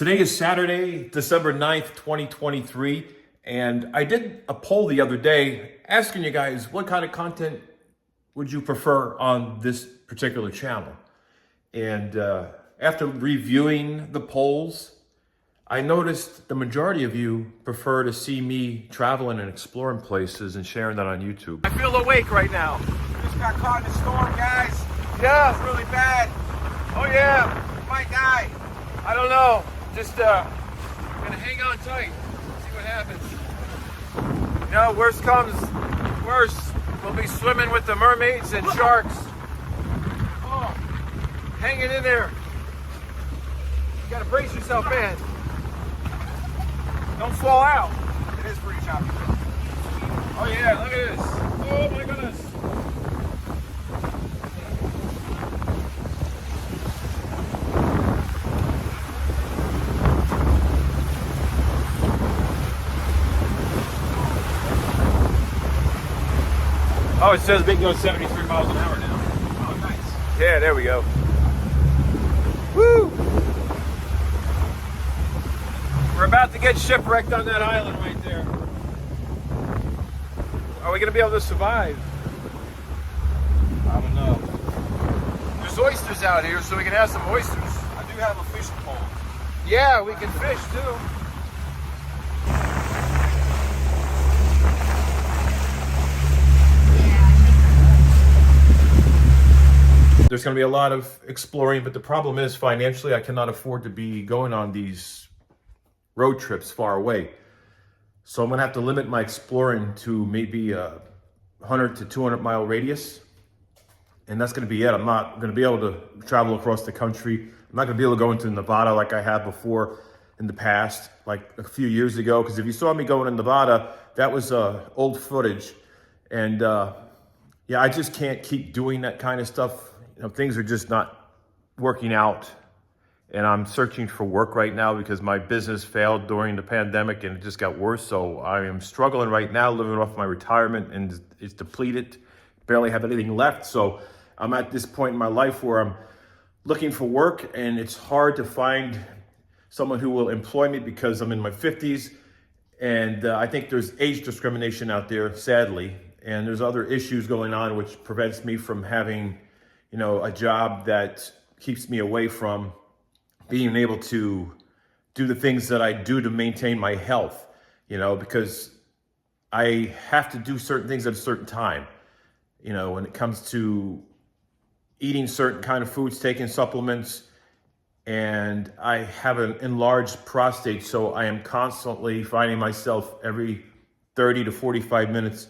Today is Saturday, December 9th, 2023, and I did a poll the other day asking you guys what kind of content would you prefer on this particular channel. And after reviewing the polls, I noticed the majority of you prefer to see me traveling and exploring places and sharing that on YouTube. I feel awake right now. Just got caught in a storm, guys. Yeah. It's really bad. Oh yeah. Might die. I don't know. Just gonna hang on tight, see what happens. You know, worst comes worst, we'll be swimming with the mermaids and sharks. Oh, hanging in there. You gotta brace yourself, man. Don't fall out. It is pretty choppy. Oh yeah, look at this. Oh my goodness. Oh, it says we can go 73 miles an hour now. Oh, nice. Yeah, there we go. Woo! We're about to get shipwrecked on that island right there. Are we going to be able to survive? I don't know. There's oysters out here, so we can have some oysters. I do have a fishing pole. Yeah, we can fish too. There's going to be a lot of exploring, but the problem is financially, I cannot afford to be going on these road trips far away. So I'm going to have to limit my exploring to maybe a 100 to 200 mile radius. And that's going to be it. I'm not going to be able to travel across the country. I'm not going to be able to go into Nevada like I have before in the past, like a few years ago. Because if you saw me going in Nevada, that was old footage. And yeah, I just can't keep doing that kind of stuff. You know, things are just not working out, and I'm searching for work right now because my business failed during the pandemic and it just got worse. So I am struggling right now, living off my retirement, and it's depleted, barely have anything left. So I'm at this point in my life where I'm looking for work, and it's hard to find someone who will employ me because I'm in my 50s, and I think there's age discrimination out there, sadly, and there's other issues going on which prevents me from having, you know, a job that keeps me away from being able to do the things that I do to maintain my health, you know, because I have to do certain things at a certain time, you know, when it comes to eating certain kind of foods, taking supplements, and I have an enlarged prostate. So I am constantly finding myself every 30 to 45 minutes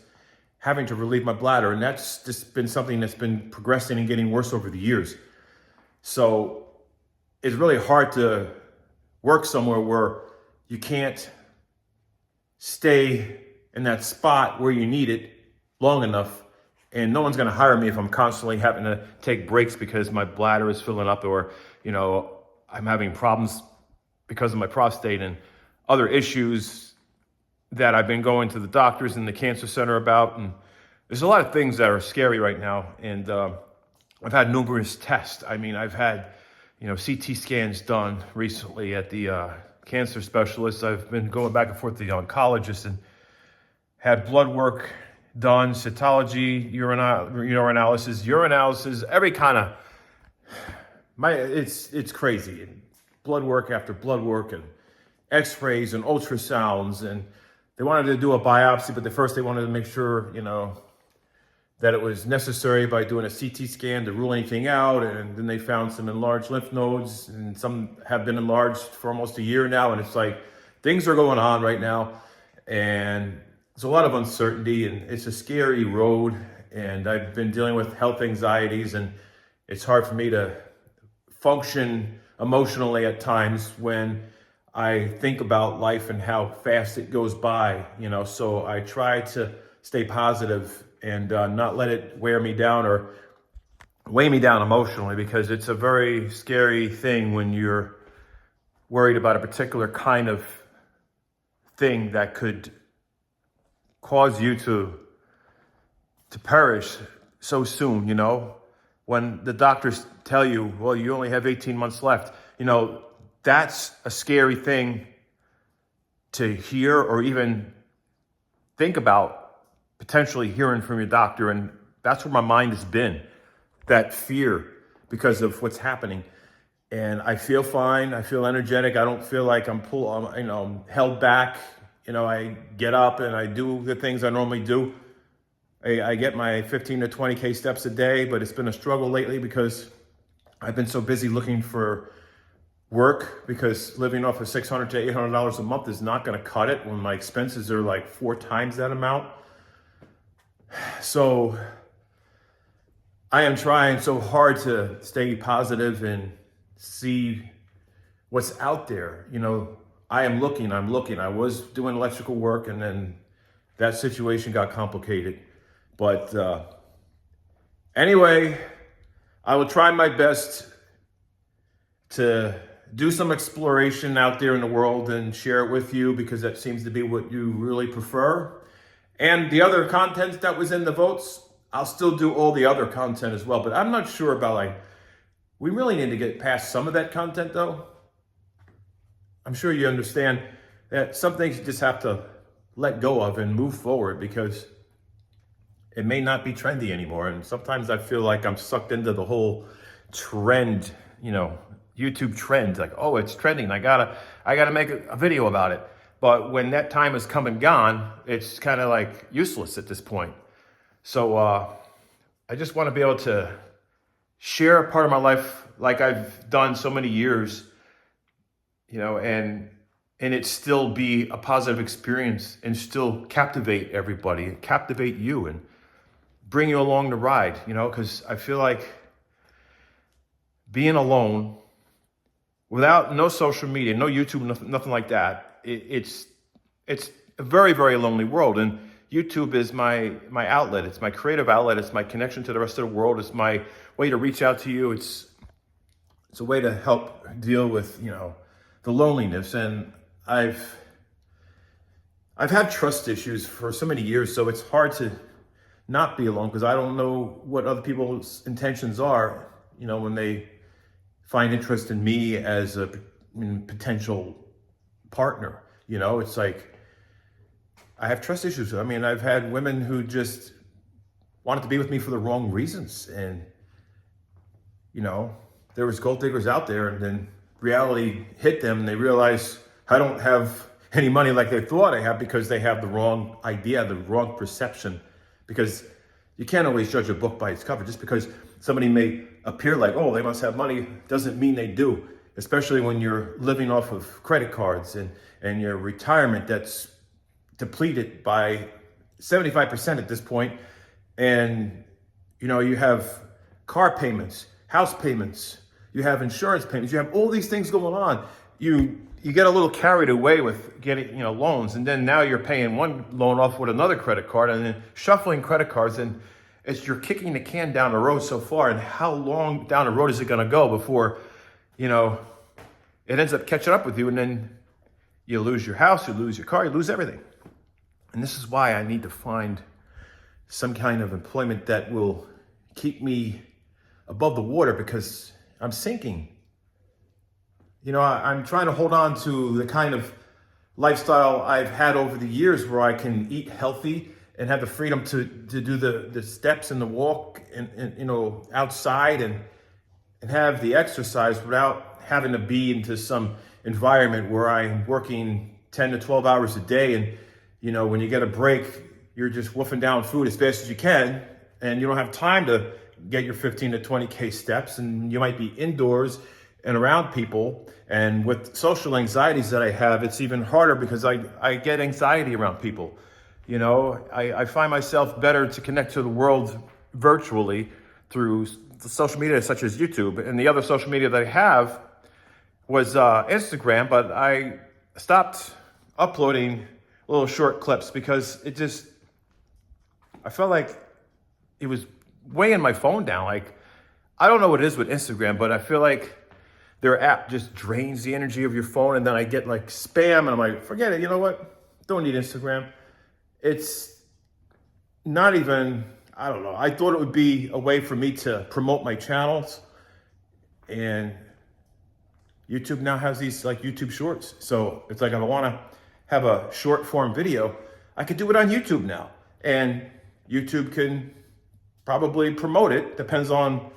having to relieve my bladder. And that's just been something that's been progressing and getting worse over the years. So it's really hard to work somewhere where you can't stay in that spot where you need it long enough. And no one's going to hire me if I'm constantly having to take breaks because my bladder is filling up, or, you know, I'm having problems because of my prostate and other issues that I've been going to the doctors and the cancer center about. And there's a lot of things that are scary right now. And I've had numerous tests. I mean, I've had, you know, CT scans done recently at the cancer specialist. I've been going back and forth to the oncologist and had blood work done, cytology, urinalysis, every kind of, it's crazy. Blood work after blood work, and x-rays and ultrasounds, and they wanted to do a biopsy, but first they wanted to make sure, you know, that it was necessary by doing a CT scan to rule anything out. And then they found some enlarged lymph nodes, and some have been enlarged for almost a year now. And it's like, things are going on right now, and there's a lot of uncertainty, and it's a scary road. And I've been dealing with health anxieties, and it's hard for me to function emotionally at times when I think about life and how fast it goes by, you know. So I try to stay positive and not let it wear me down or weigh me down emotionally, because it's a very scary thing when you're worried about a particular kind of thing that could cause you to perish so soon, you know. When the doctors tell you, well, you only have 18 months left, you know, that's a scary thing to hear or even think about potentially hearing from your doctor. And that's where my mind has been, that fear because of what's happening. And I feel fine. I feel energetic. I don't feel like I'm held back. I get up and I do the things I normally do. I get my 15 to 20K steps a day, but it's been a struggle lately because I've been so busy looking for work, because living off of $600 to $800 a month is not going to cut it when my expenses are like 4 times that amount. So I am trying so hard to stay positive and see what's out there. I'm looking. I was doing electrical work, and then that situation got complicated. But anyway, I will try my best to do some exploration out there in the world and share it with you, because that seems to be what you really prefer. And the other content that was in the votes, I'll still do all the other content as well. But I'm not sure about, we really need to get past some of that content though. I'm sure you understand that some things you just have to let go of and move forward, because it may not be trendy anymore. And sometimes I feel like I'm sucked into the whole trend, YouTube trend. Like, oh, it's trending. I gotta make a video about it. But when that time has come and gone, it's kind of like useless at this point. So I just want to be able to share a part of my life like I've done so many years, and it still be a positive experience and still captivate everybody, captivate you, and bring you along the ride, because I feel like being alone, without no social media, no YouTube, nothing like that, it's a very, very lonely world. And YouTube is my outlet. It's my creative outlet. It's my connection to the rest of the world. It's my way to reach out to you. It's a way to help deal with, the loneliness. And I've had trust issues for so many years, so it's hard to not be alone, because I don't know what other people's intentions are, when they find interest in me as a potential partner. It's like, I have trust issues. I've had women who just wanted to be with me for the wrong reasons. And, there was gold diggers out there, and then reality hit them and they realize I don't have any money like they thought I have, because they have the wrong idea, the wrong perception. Because you can't always judge a book by its cover. Just because somebody may appear like, oh, they must have money, doesn't mean they do. Especially when you're living off of credit cards and your retirement that's depleted by 75% at this point. And, you have car payments, house payments, you have insurance payments, you have all these things going on. You get a little carried away with getting, loans, and then now you're paying one loan off with another credit card, and then shuffling credit cards, and you're kicking the can down the road so far. And how long down the road is it going to go before, it ends up catching up with you, and then you lose your house, you lose your car, you lose everything. And this is why I need to find some kind of employment that will keep me above the water, because I'm sinking. I'm trying to hold on to the kind of lifestyle I've had over the years, where I can eat healthy and have the freedom to do the steps and the walk and outside and have the exercise without having to be into some environment where I'm working 10 to 12 hours a day. And, when you get a break, you're just wolfing down food as fast as you can, and you don't have time to get your 15 to 20K steps, and you might be indoors and around people. And with social anxieties that I have, it's even harder, because I get anxiety around people. I find myself better to connect to the world virtually through the social media such as YouTube. And the other social media that I have was Instagram, but I stopped uploading little short clips because I felt like it was weighing my phone down. Like, I don't know what it is with Instagram, but I feel like their app just drains the energy of your phone, and then I get like spam, and I'm like, forget it, you know what? Don't need Instagram. It's not even, I don't know. I thought it would be a way for me to promote my channels, and YouTube now has these like YouTube shorts. So it's like if I want to have a short form video, I could do it on YouTube now. And YouTube can probably promote it. Depends on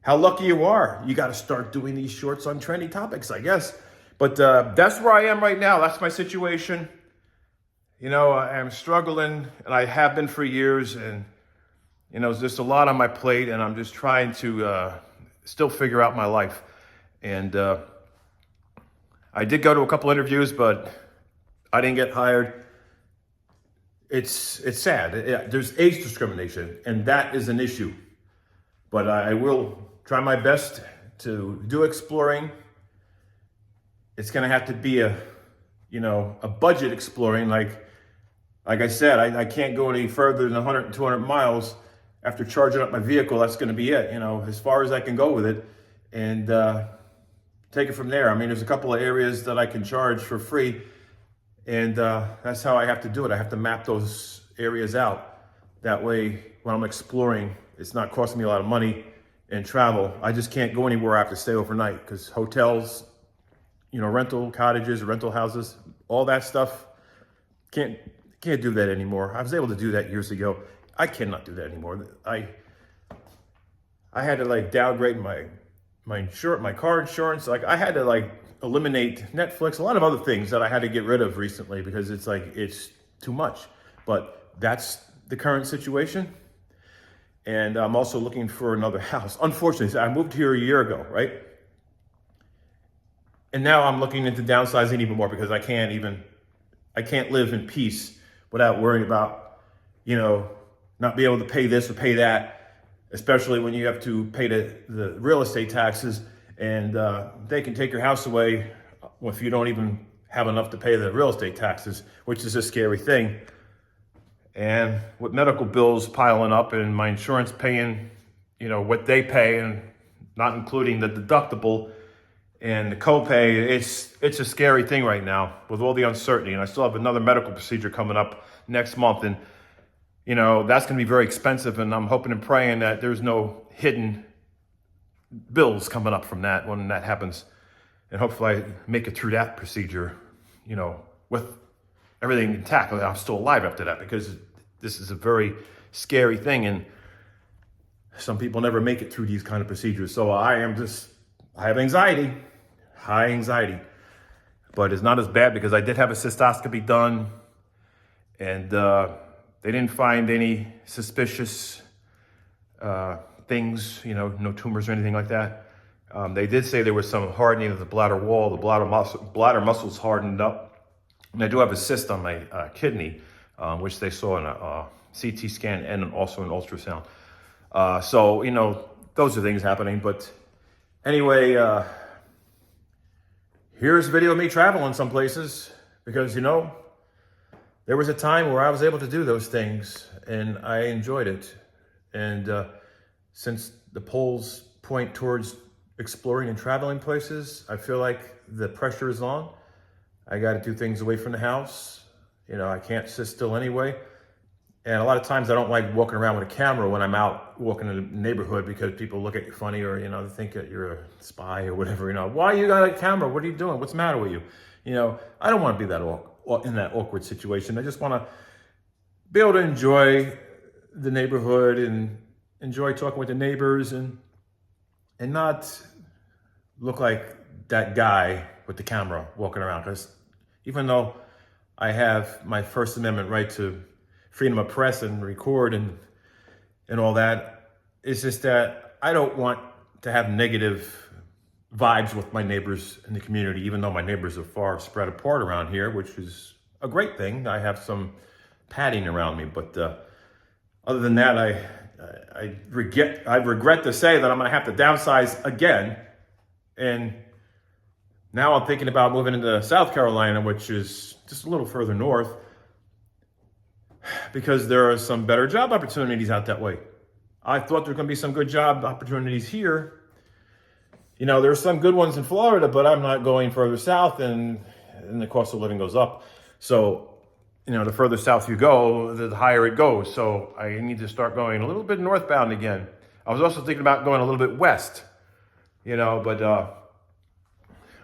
how lucky you are. You got to start doing these shorts on trendy topics, I guess. But that's where I am right now. That's my situation. You know, I am struggling, and I have been for years. And, you know, there's just a lot on my plate, and I'm just trying to still figure out my life. And I did go to a couple interviews, but I didn't get hired. It's sad. There's age discrimination, and that is an issue. But I will try my best to do exploring. It's going to have to be a budget exploring. Like I said, I can't go any further than 100 and 200 miles after charging up my vehicle. That's going to be it, you know, as far as I can go with it, and take it from there. I mean, there's a couple of areas that I can charge for free, and that's how I have to do it. I have to map those areas out. That way, when I'm exploring, it's not costing me a lot of money and travel. I just can't go anywhere I have to stay overnight, because hotels, you know, rental cottages, rental houses, all that stuff, can't do that anymore. I was able to do that years ago. I cannot do that anymore. I had to like downgrade my car insurance. Like I had to like eliminate Netflix, a lot of other things that I had to get rid of recently, because it's like, it's too much. But that's the current situation. And I'm also looking for another house. Unfortunately, I moved here a year ago, right? And now I'm looking into downsizing even more, because I can't live in peace without worrying about, you know, not be able to pay this or pay that, especially when you have to pay the real estate taxes, and they can take your house away if you don't even have enough to pay the real estate taxes, which is a scary thing. And with medical bills piling up and my insurance paying, you know, what they pay, and not including the deductible and the copay, it's a scary thing right now with all the uncertainty. And I still have another medical procedure coming up next month, and you know, that's going to be very expensive, and I'm hoping and praying that there's no hidden bills coming up from that when that happens. And hopefully I make it through that procedure, you know, with everything intact. I'm still alive after that, because this is a very scary thing, and some people never make it through these kind of procedures. So I have anxiety, high anxiety, but it's not as bad, because I did have a cystoscopy done, and they didn't find any suspicious things, you know, no tumors or anything like that. They did say there was some hardening of the bladder wall. The bladder muscles hardened up. And I do have a cyst on my kidney, which they saw in a CT scan and also an ultrasound. So, you know, those are things happening. But anyway, here's a video of me traveling some places, because, you know, there was a time where I was able to do those things, and I enjoyed it. And since the polls point towards exploring and traveling places, I feel like the pressure is on. I got to do things away from the house. You know, I can't sit still anyway. And a lot of times I don't like walking around with a camera when I'm out walking in the neighborhood, because people look at you funny, or, you know, they think that you're a spy or whatever. You know, why you got a camera? What are you doing? What's the matter with you? You know, I don't want to be in that awkward situation. I just want to be able to enjoy the neighborhood and enjoy talking with the neighbors, and not look like that guy with the camera walking around. Because even though I have my First Amendment right to freedom of press and record and all that, it's just that I don't want to have negative vibes with my neighbors in the community, even though my neighbors are far spread apart around here, which is a great thing. I have some padding around me, but other than that, I regret to say that I'm going to have to downsize again. And now I'm thinking about moving into South Carolina, which is just a little further north, because there are some better job opportunities out that way. I thought there were going to be some good job opportunities here. You know, there's some good ones in Florida, but I'm not going further south, and the cost of living goes up. So, you know, the further south you go, the higher it goes. So I need to start going a little bit northbound again. I was also thinking about going a little bit west, you know, but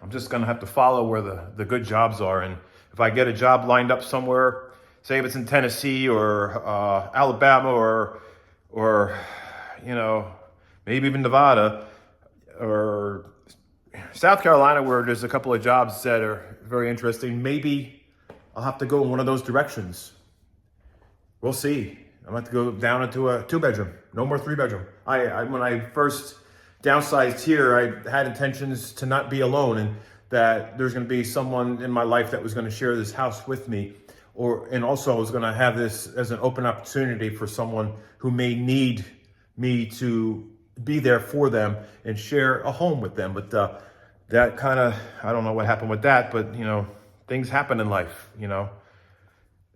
I'm just gonna have to follow where the good jobs are. And if I get a job lined up somewhere, say if it's in Tennessee or Alabama or you know, maybe even Nevada or South Carolina, where there's a couple of jobs that are very interesting, maybe I'll have to go in one of those directions. We'll see. I'm going to have to go down into a 2-bedroom, no more 3-bedroom. When I first downsized here, I had intentions to not be alone, and that there's going to be someone in my life that was going to share this house with me, and also I was going to have this as an open opportunity for someone who may need me to be there for them and share a home with them. But that kind of, I don't know what happened with that, but you know, things happen in life, you know.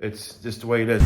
It's just the way it is.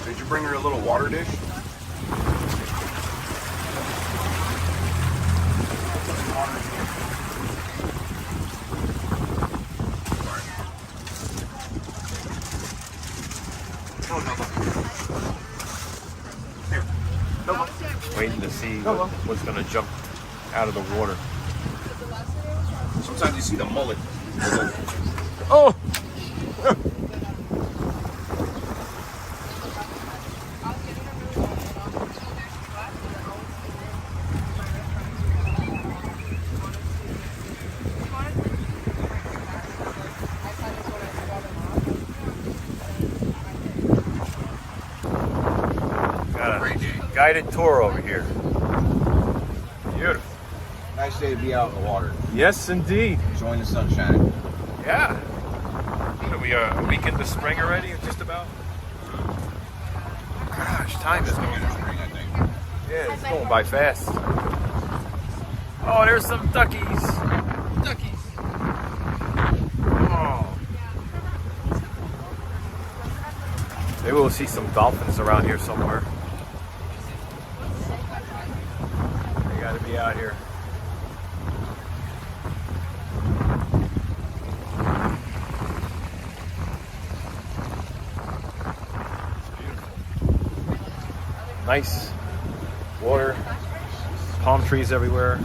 Did you bring her a little water dish? Waiting to see what's going to jump out of the water. Sometimes you see the mullet. Oh! Guided tour over here. Beautiful. Nice day to be out in the water. Yes, indeed. Enjoying the sunshine. Yeah. Are we a week into spring already, just about? Gosh, time is going. Spring, I think. Yeah, it's going by fast. Oh, there's some duckies. Duckies. Oh. Maybe we'll see some dolphins around here somewhere. To be out here. It's beautiful. Nice water, palm trees everywhere.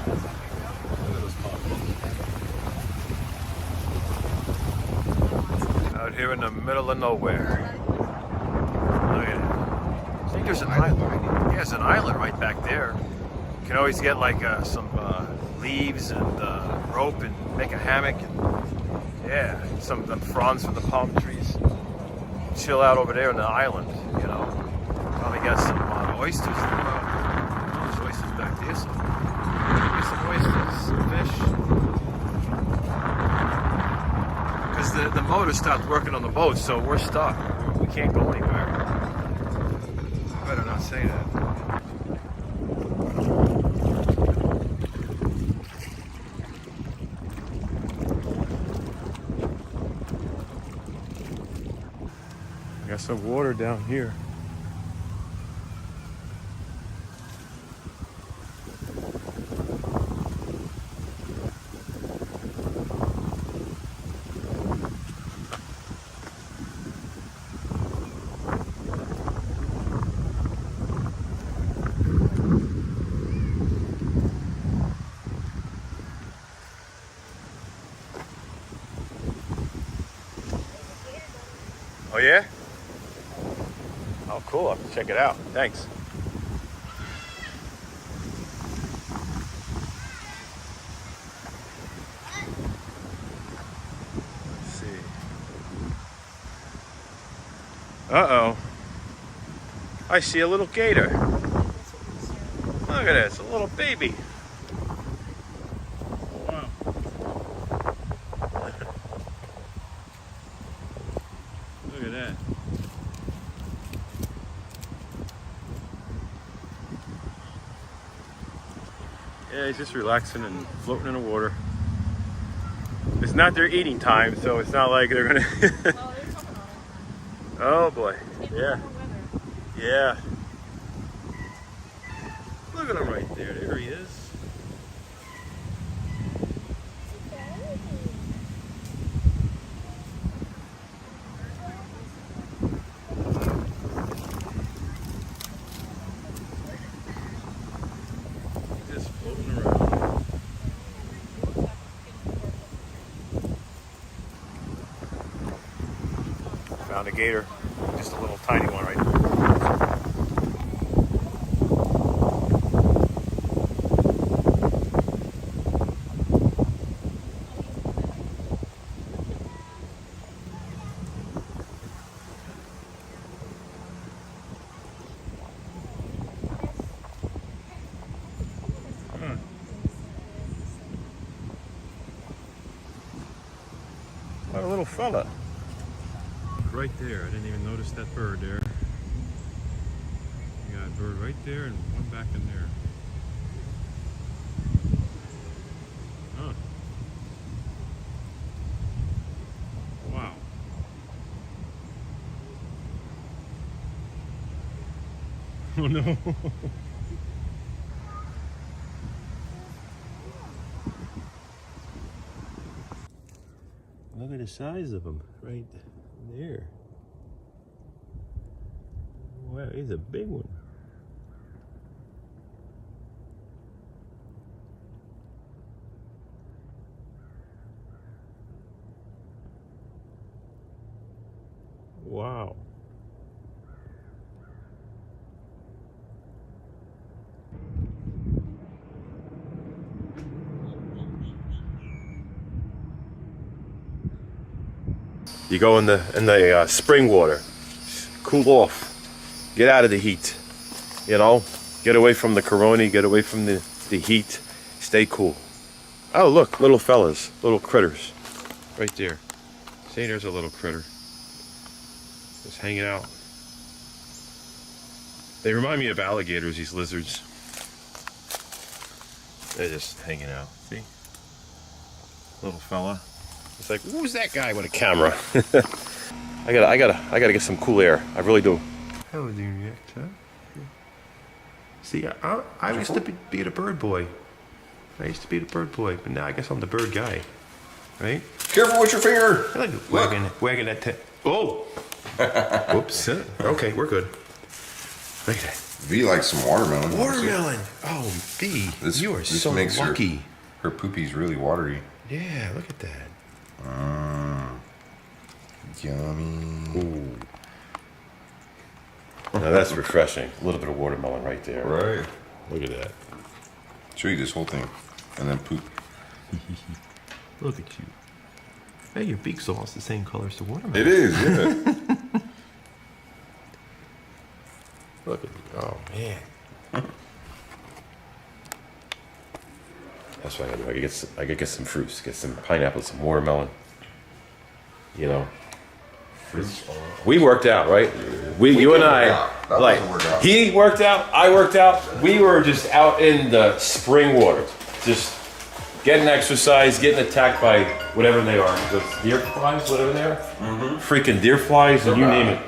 Out here in the middle of nowhere. Look at it. I think there's an island. Yeah, there's an island right back there. You can always get like some leaves and rope and make a hammock. And, yeah, some of the fronds from the palm trees. Chill out over there on the island, you know. Probably got some oysters. There's oysters back there. Get some oysters, some fish. Because the motor stopped working on the boat, so we're stuck. We can't go anywhere. I better not say that. some water down here. Oh yeah? Oh cool, I'll have to check it out. Thanks. Let's see. Uh-oh. I see a little gator. Look at this, a little baby. Wow. Look at that. Yeah, he's just relaxing and floating in the water. It's not their eating time, so it's not like they're gonna. Oh, they're talking on it. Oh boy. Maybe Yeah. warmer weather. Yeah. Look at him right there. There he is. Just floating around. Found a gator. Just a little tiny one right there. What a little fella. Right there. I didn't even notice that bird there. You got a bird right there and one back in there. Huh. Wow. Oh no. Look at the size of him right there. Wow, he's a big one. Wow. You go in the spring water, cool off, get out of the heat, you know, get away from the corona, get away from the heat, stay cool. Oh look, little fellas, little critters, right there. See, there's a little critter, just hanging out. They remind me of alligators, these lizards. They're just hanging out, see? Little fella. It's like, who's that guy with a camera? I gotta get some cool air. I really do. Hello there, huh? See, I used to be the bird boy. I used to be the bird boy, but now I guess I'm the bird guy, right? Careful with your finger. I like wagging that tail. Oh! Whoops. Okay, we're good. Look at that. V likes some watermelon. Watermelon! Oh, V, you are so makes lucky. Her poopy's really watery. Yeah, look at that. Yummy. Ooh. Now that's refreshing. A little bit of watermelon right there. Right. Look at that. Should eat this whole thing and then poop. Look at you. Hey, your beak's almost the same color as the watermelon. It is, yeah. Look at you. Oh, man. That's what I gotta do. I gotta get some fruits. Get some pineapple, some watermelon. You know. We worked out, right? You and I, like, he worked out, I worked out. We were just out in the spring water, just getting exercise, getting attacked by whatever they are, the deer flies, whatever they are. Freaking deer flies, and you name it.